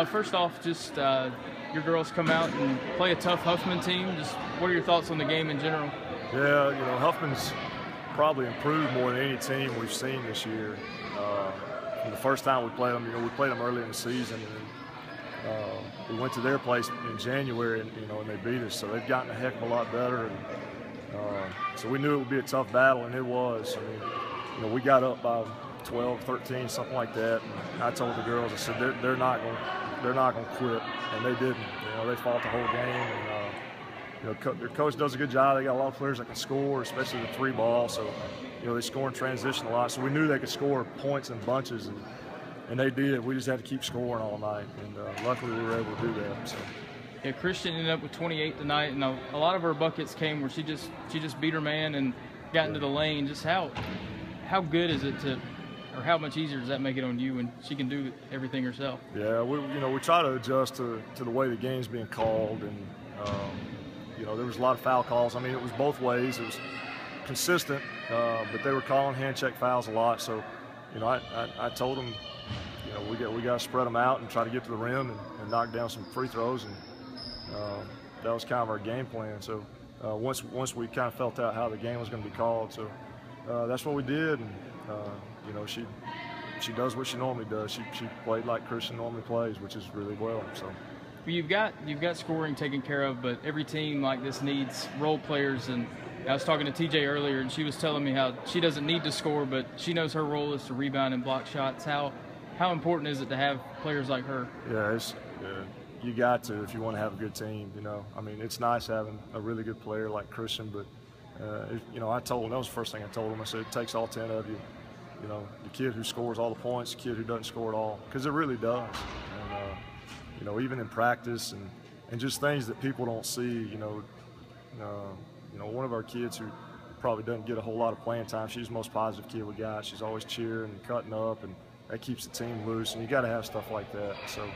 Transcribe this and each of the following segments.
First off, just your girls come out and play a tough Huffman team. Just what are your thoughts on the game in general? Yeah, Huffman's probably improved more than any team we've seen this year. From the first time we played them, we played them early in the season, and we went to their place in January, and they beat us. So they've gotten a heck of a lot better, and so we knew it would be a tough battle, and it was. I mean, we got up by 12, 13, something like that, and I told the girls, I said they're not going to quit, and they didn't. They fought the whole game, and their coach does a good job. They got a lot of players that can score, especially the three ball. So they score in transition a lot. So we knew they could score points in bunches, and they did. We just had to keep scoring all night, and luckily we were able to do that. So. Yeah, Christian ended up with 28 tonight, and a lot of her buckets came where she just beat her man and got into the lane. Just how good is it to, or how much easier does that make it on you when she can do everything herself? Yeah, we try to adjust to the way the game's being called, and there was a lot of foul calls. I mean, it was both ways. It was consistent, but they were calling hand check fouls a lot. So, I told them, we got to spread them out and try to get to the rim and knock down some free throws, and that was kind of our game plan. So once we kind of felt out how the game was going to be called, so that's what we did. And she does what she normally does. She played like Christian normally plays, which is really well. So. You've got scoring taken care of, but every team like this needs role players. And I was talking to TJ earlier, and she was telling me how she doesn't need to score, but she knows her role is to rebound and block shots. How important is it to have players like her? Yeah, you got to if you want to have a good team. I mean, it's nice having a really good player like Christian, but I told him, that was the first thing I told him. I said it takes all 10 of you. The kid who scores all the points, the kid who doesn't score at all, because it really does. And even in practice and just things that people don't see. One of our kids who probably doesn't get a whole lot of playing time, she's the most positive kid we got. She's always cheering and cutting up, and that keeps the team loose. And you got to have stuff like that. So,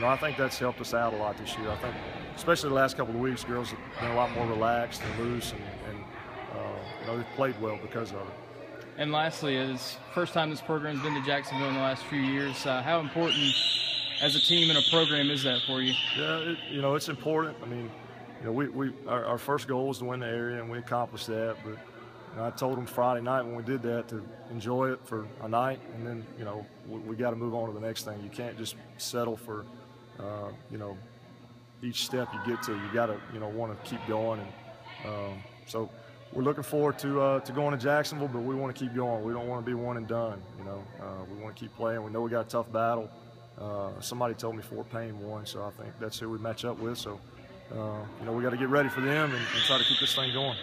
I think that's helped us out a lot this year. I think, especially the last couple of weeks, girls have been a lot more relaxed and loose, and they've played well because of it. And lastly, is first time this program's been to Jacksonville in the last few years. How important as a team and a program is that for you? Yeah, it's important. I mean, our first goal was to win the area, and we accomplished that. But I told them Friday night when we did that to enjoy it for a night, and then we got to move on to the next thing. You can't just settle for each step you get to. You got to want to keep going, and so. We're looking forward to going to Jacksonville, but we want to keep going. We don't want to be one and done. We want to keep playing. We know we got a tough battle. Somebody told me Fort Payne won, so I think that's who we match up with. So, we got to get ready for them and try to keep this thing going.